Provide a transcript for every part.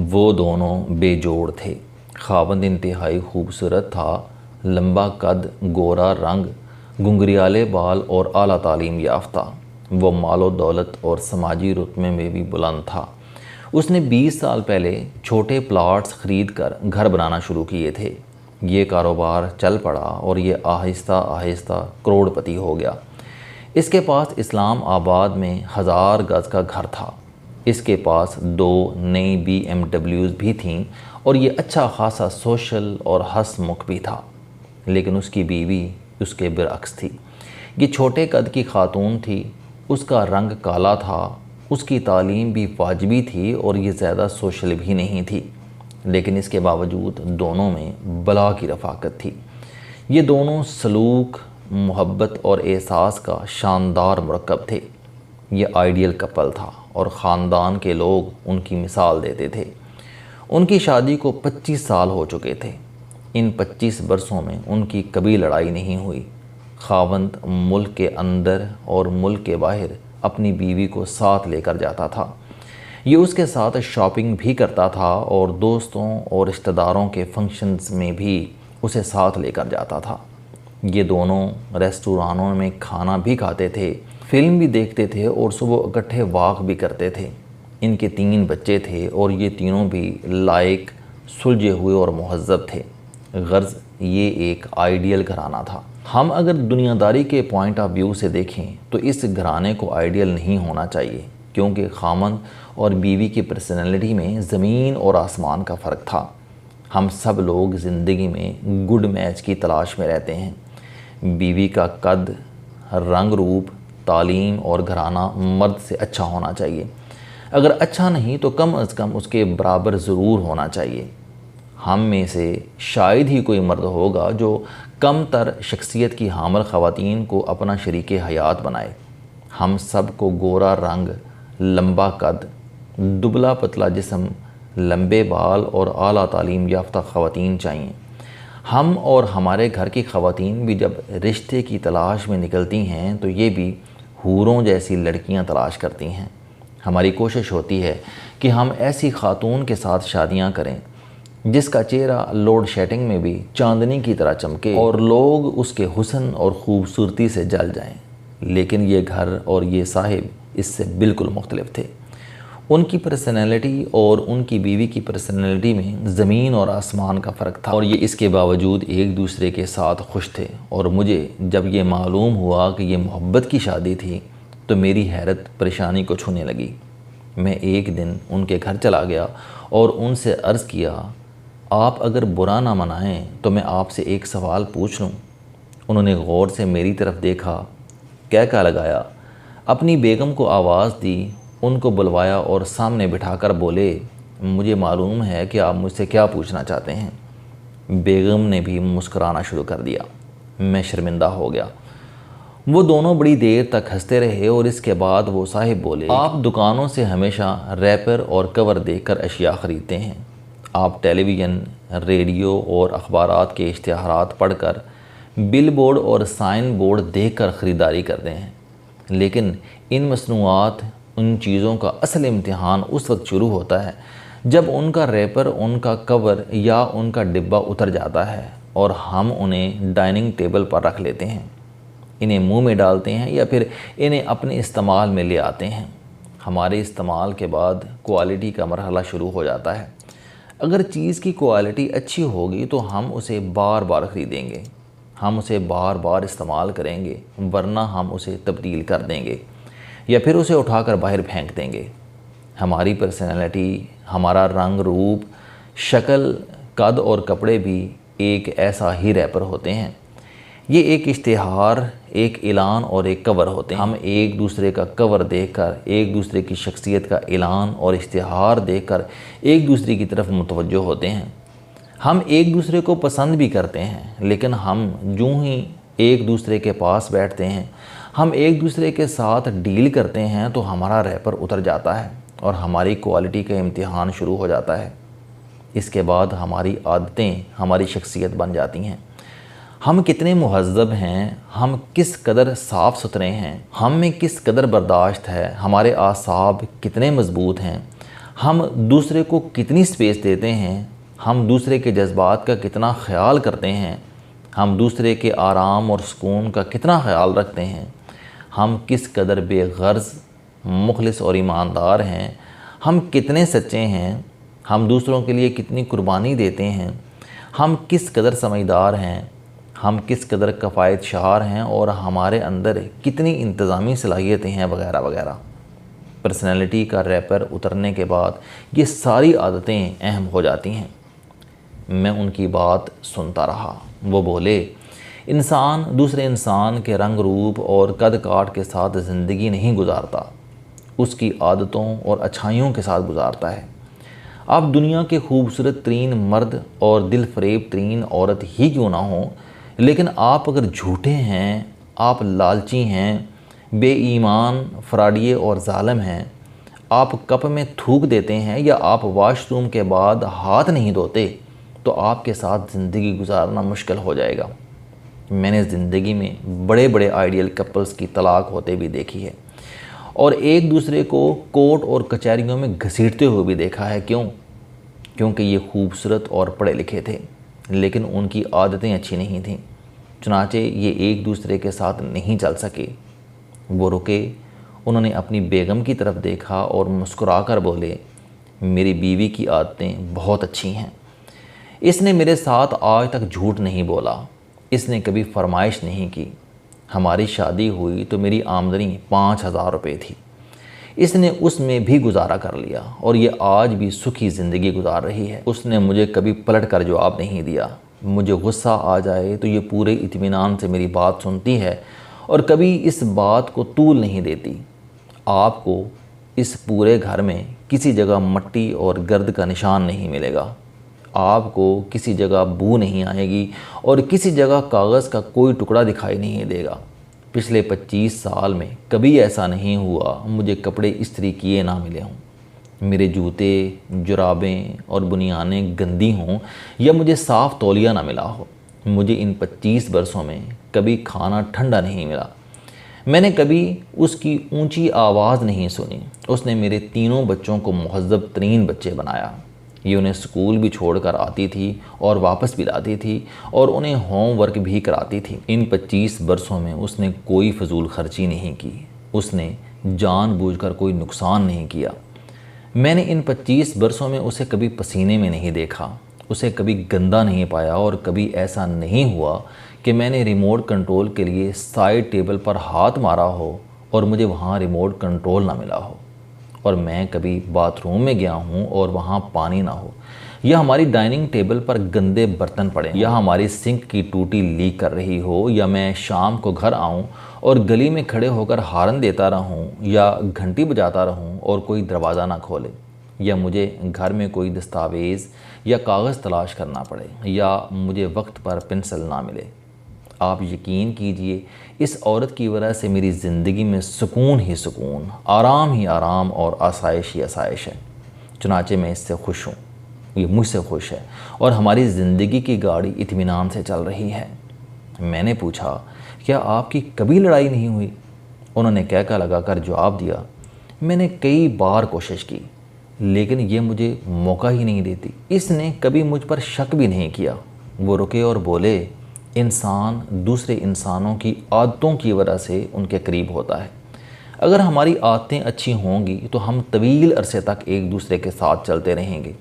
وہ دونوں बेजोड़ थे। खावंद इंतहाई खूबसूरत था, लंबा कद, गोरा रंग, घुंघरियाले बाल और आला तालीम याफ्ता। वो मालो दौलत और समाजी रुतबे में भी बुलंद था। उसने 20 साल पहले छोटे प्लॉट्स ख़रीद कर घर बनाना शुरू किए थे। ये कारोबार चल पड़ा और ये आहिस्ता आहिस्ता करोड़पति हो गया। इसके पास इस्लाम आबाद में 1000 गज़ का घर था। इसके पास 2 नई BMWs भी थीं और ये अच्छा खासा सोशल और हंसमुख भी था। लेकिन उसकी बीवी उसके बरअक्स थी। ये छोटे कद की खातून थी, उसका रंग काला था, उसकी तालीम भी वाजिबी थी और ये ज़्यादा सोशल भी नहीं थी। लेकिन इसके बावजूद दोनों में बला की रफ़ाकत थी। ये दोनों सलूक, मोहब्बत और एहसास का शानदार मरकब थे। ये आइडियल कपल था और ख़ानदान के लोग उनकी मिसाल देते थे। उनकी शादी को 25 साल हो चुके थे। इन 25 बरसों में उनकी कभी लड़ाई नहीं हुई। खावंद मुल्क के अंदर और मुल्क के बाहर अपनी बीवी को साथ लेकर जाता था। ये उसके साथ शॉपिंग भी करता था और दोस्तों और रिश्तेदारों के फंक्शंस में भी उसे साथ लेकर जाता था। ये दोनों रेस्टोरानों में खाना भी खाते थे, फिल्म भी देखते थे और सुबह इकट्ठे वॉक भी करते थे। इनके 3 बच्चे थे और ये तीनों भी लायक, सुलझे हुए और मुहज़्ज़ब थे। गर्ज़ ये एक आइडियल घराना था। हम अगर दुनियादारी के पॉइंट ऑफ व्यू से देखें तो इस घराने को आइडियल नहीं होना चाहिए, क्योंकि खामन और बीवी की पर्सनैलिटी में ज़मीन और आसमान का फ़र्क था। हम सब लोग ज़िंदगी में गुड मैच की तलाश में रहते हैं। बीवी का कद, रंग रूप, तालीम और घराना मर्द से अच्छा होना चाहिए। अगर अच्छा नहीं तो कम अज़ कम उसके बराबर ज़रूर होना चाहिए। हम में से शायद ही कोई मर्द होगा जो कम तर शख्सियत की हामिल ख़वातीन को अपना शरीक हयात बनाए। हम सब को गोरा रंग, लंबा कद, दुबला पतला जिस्म, लंबे बाल और आला तालीम याफ्ता ख़वातीन चाहिए। हम और हमारे घर की ख़वातीन भी जब रिश्ते की तलाश में निकलती हैं तो ये भी हूरों जैसी लड़कियां तलाश करती हैं। हमारी कोशिश होती है कि हम ऐसी खातून के साथ शादियां करें जिसका चेहरा लोड शेडिंग में भी चांदनी की तरह चमके और लोग उसके हुस्न और ख़ूबसूरती से जल जाएं। लेकिन ये घर और ये साहिब इससे बिल्कुल मुख्तलिफ थे। उनकी पर्सनैलिटी और उनकी बीवी की पर्सनैलिटी में ज़मीन और आसमान का फ़र्क था और ये इसके बावजूद एक दूसरे के साथ खुश थे। और मुझे जब ये मालूम हुआ कि ये मोहब्बत की शादी थी तो मेरी हैरत परेशानी को छूने लगी। मैं एक दिन उनके घर चला गया और उनसे अर्ज़ किया, आप अगर बुरा ना मनाएं तो मैं आपसे एक सवाल पूछ लूं। उन्होंने गौर से मेरी तरफ देखा, क्या लगाया, अपनी बेगम को आवाज़ दी, उनको बुलवाया और सामने बिठाकर बोले, मुझे मालूम है कि आप मुझसे क्या पूछना चाहते हैं। बेगम ने भी मुस्कुराना शुरू कर दिया। मैं शर्मिंदा हो गया। वो दोनों बड़ी देर तक हंसते रहे और इसके बाद वो साहिब बोले, आप दुकानों से हमेशा रैपर और कवर देखकर अशिया ख़रीदते हैं। आप टेलीविज़न, रेडियो और अखबारात के इश्तिहारात पढ़कर, बिल बोर्ड और साइन बोर्ड देखकर ख़रीदारी करते हैं। लेकिन इन मसनूआत, उन चीज़ों का असल इम्तिहान उस वक्त शुरू होता है जब उनका रैपर, उनका कवर या उनका डिब्बा उतर जाता है और हम उन्हें डाइनिंग टेबल पर रख लेते हैं, इन्हें मुंह में डालते हैं या फिर इन्हें अपने इस्तेमाल में ले आते हैं। हमारे इस्तेमाल के बाद क्वालिटी का मरहला शुरू हो जाता है। अगर चीज़ की क्वालिटी अच्छी होगी तो हम उसे बार बार ख़रीदेंगे, हम उसे बार बार इस्तेमाल करेंगे, वरना हम उसे तब्दील कर देंगे या फिर उसे उठाकर बाहर फेंक देंगे। हमारी पर्सनैलिटी, हमारा रंग रूप, शक्ल, कद और कपड़े भी एक ऐसा ही रैपर होते हैं। ये एक इश्तिहार, एक ऐलान और एक कवर होते हैं। हम एक दूसरे का कवर देखकर, एक दूसरे की शख्सियत का ऐलान और इश्तिहार देखकर एक दूसरे की तरफ मुतवज्जो होते हैं। हम एक दूसरे को पसंद भी करते हैं, लेकिन हम यूँ ही एक दूसरे के पास बैठते हैं, हम एक दूसरे के साथ डील करते हैं तो हमारा रैपर उतर जाता है और हमारी क्वालिटी का इम्तिहान शुरू हो जाता है। इसके बाद हमारी आदतें हमारी शख्सियत बन जाती हैं। हम कितने मुहज़्ज़ब हैं, हम किस कदर साफ़ सुथरे हैं, हम में किस कदर बर्दाश्त है, हमारे आसाब कितने मज़बूत हैं, हम दूसरे को कितनी स्पेस देते हैं, हम दूसरे के जज्बात का कितना ख्याल करते हैं, हम दूसरे के आराम और सुकून का कितना ख्याल रखते हैं, हम किस कदर बेगर्ज़, मुखलिस और ईमानदार हैं, हम कितने सच्चे हैं, हम दूसरों के लिए कितनी कुर्बानी देते हैं, हम किस कदर समझदार हैं, हम किस कदर कफ़ायत शार हैं और हमारे अंदर कितनी इंतज़ामी सलाहियतें हैं वगैरह वगैरह। पर्सनैलिटी का रैपर उतरने के बाद ये सारी आदतें अहम हो जाती हैं। मैं उनकी बात सुनता रहा। वो बोले, इंसान दूसरे इंसान के रंग रूप और कद काट के साथ ज़िंदगी नहीं गुजारता, उसकी आदतों और अच्छाइयों के साथ गुजारता है। आप दुनिया के खूबसूरत तरीन मर्द और दिल फरेब तरीन औरत ही क्यों ना हो, लेकिन आप अगर झूठे हैं, आप लालची हैं, बेईमान, फ्राडिये और ज़ालिम हैं, आप कप में थूक देते हैं या आप वाशरूम के बाद हाथ नहीं धोते, तो आपके साथ ज़िंदगी गुजारना मुश्किल हो जाएगा। मैंने ज़िंदगी में बड़े बड़े आइडियल कपल्स की तलाक होते भी देखी है और एक दूसरे को कोर्ट और कचहरियों में घसीटते हुए भी देखा है। क्योंकि ये खूबसूरत और पढ़े लिखे थे, लेकिन उनकी आदतें अच्छी नहीं थीं, चुनाचे ये एक दूसरे के साथ नहीं चल सके। वो रुके, उन्होंने अपनी बेगम की तरफ देखा और मुस्कुराकर बोले, मेरी बीवी की आदतें बहुत अच्छी हैं। इसने मेरे साथ आज तक झूठ नहीं बोला, इसने कभी फरमाइश नहीं की। हमारी शादी हुई तो मेरी आमदनी 5,000 रुपये थी, इसने उसमें भी गुजारा कर लिया और ये आज भी सुखी ज़िंदगी गुजार रही है। उसने मुझे कभी पलट कर जवाब नहीं दिया। मुझे गुस्सा आ जाए तो ये पूरे इत्मीनान से मेरी बात सुनती है और कभी इस बात को तूल नहीं देती। आपको इस पूरे घर में किसी जगह मट्टी और गर्द का निशान नहीं मिलेगा, आपको किसी जगह बू नहीं आएगी और किसी जगह कागज़ का कोई टुकड़ा दिखाई नहीं देगा। पिछले 25 साल में कभी ऐसा नहीं हुआ मुझे कपड़े इस्त्री किए ना मिले हों, मेरे जूते, जुराबें और बुनियानें गंदी हों या मुझे साफ़ तौलिया ना मिला हो। मुझे इन 25 बरसों में कभी खाना ठंडा नहीं मिला। मैंने कभी उसकी ऊंची आवाज़ नहीं सुनी। उसने मेरे तीनों बच्चों को मुहज़्ज़ब तरीन बच्चे बनाया। ये उन्हें स्कूल भी छोड़कर आती थी और वापस भी लाती थी और उन्हें होमवर्क भी कराती थी। इन 25 बरसों में उसने कोई फजूल खर्ची नहीं की, उसने जानबूझकर कोई नुकसान नहीं किया। मैंने इन 25 बरसों में उसे कभी पसीने में नहीं देखा, उसे कभी गंदा नहीं पाया और कभी ऐसा नहीं हुआ कि मैंने रिमोट कंट्रोल के लिए साइड टेबल पर हाथ मारा हो और मुझे वहाँ रिमोट कंट्रोल ना मिला हो। और मैं कभी बाथरूम में गया हूँ और वहाँ पानी ना हो, या हमारी डाइनिंग टेबल पर गंदे बर्तन पड़े, या हमारी सिंक की टूटी लीक कर रही हो, या मैं शाम को घर आऊँ और गली में खड़े होकर हारन देता रहूँ या घंटी बजाता रहूँ और कोई दरवाज़ा ना खोले, या मुझे घर में कोई दस्तावेज़ या कागज़ तलाश करना पड़े, या मुझे वक्त पर पेंसिल ना मिले। आप यकीन कीजिए, इस औरत की वजह से मेरी ज़िंदगी में सुकून ही सुकून, आराम ही आराम और आसाइश ही आसाइश है। चुनाचे मैं इससे खुश हूँ, ये मुझसे खुश है और हमारी ज़िंदगी की गाड़ी इत्मीनान से चल रही है। मैंने पूछा, क्या आपकी कभी लड़ाई नहीं हुई? उन्होंने कहका लगाकर जवाब दिया, मैंने कई बार कोशिश की, लेकिन ये मुझे मौका ही नहीं देती। इसने कभी मुझ पर शक भी नहीं किया। वो रुके और बोले, इंसान दूसरे इंसानों की आदतों की वजह से उनके करीब होता है। अगर हमारी आदतें अच्छी होंगी तो हम तवील अरसे तक एक दूसरे के साथ चलते रहेंगे,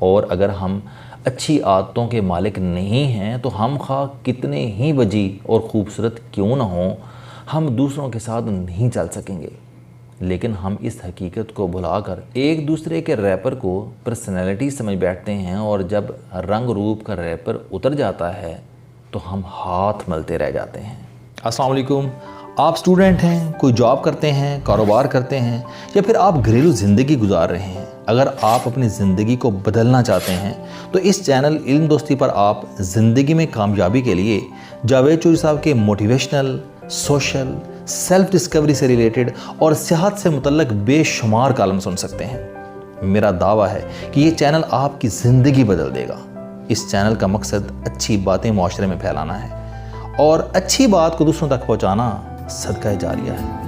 और अगर हम अच्छी आदतों के मालिक नहीं हैं तो हम खा कितने ही वजीह और ख़ूबसूरत क्यों ना हों, हम दूसरों के साथ नहीं चल सकेंगे। लेकिन हम इस हकीकत को भुलाकर एक दूसरे के रैपर को पर्सनैलिटी समझ बैठते हैं, और जब रंग रूप का रैपर उतर जाता है तो हम हाथ मलते रह जाते हैं। अस्सलाम वालेकुम। आप स्टूडेंट हैं, कोई जॉब करते हैं, कारोबार करते हैं, या फिर आप घरेलू ज़िंदगी गुजार रहे हैं। अगर आप अपनी ज़िंदगी को बदलना चाहते हैं तो इस चैनल इल्म दोस्ती पर आप ज़िंदगी में कामयाबी के लिए जावेद चौधरी साहब के मोटिवेशनल, सोशल, सेल्फ डिस्कवरी से रिलेटेड और सेहत से मुतल्लक बेशुमार कालम सुन सकते हैं। मेरा दावा है कि ये चैनल आपकी ज़िंदगी बदल देगा। इस चैनल का मकसद अच्छी बातें माशरे में फैलाना है और अच्छी बात को दूसरों तक पहुँचाना सदका जारिया है।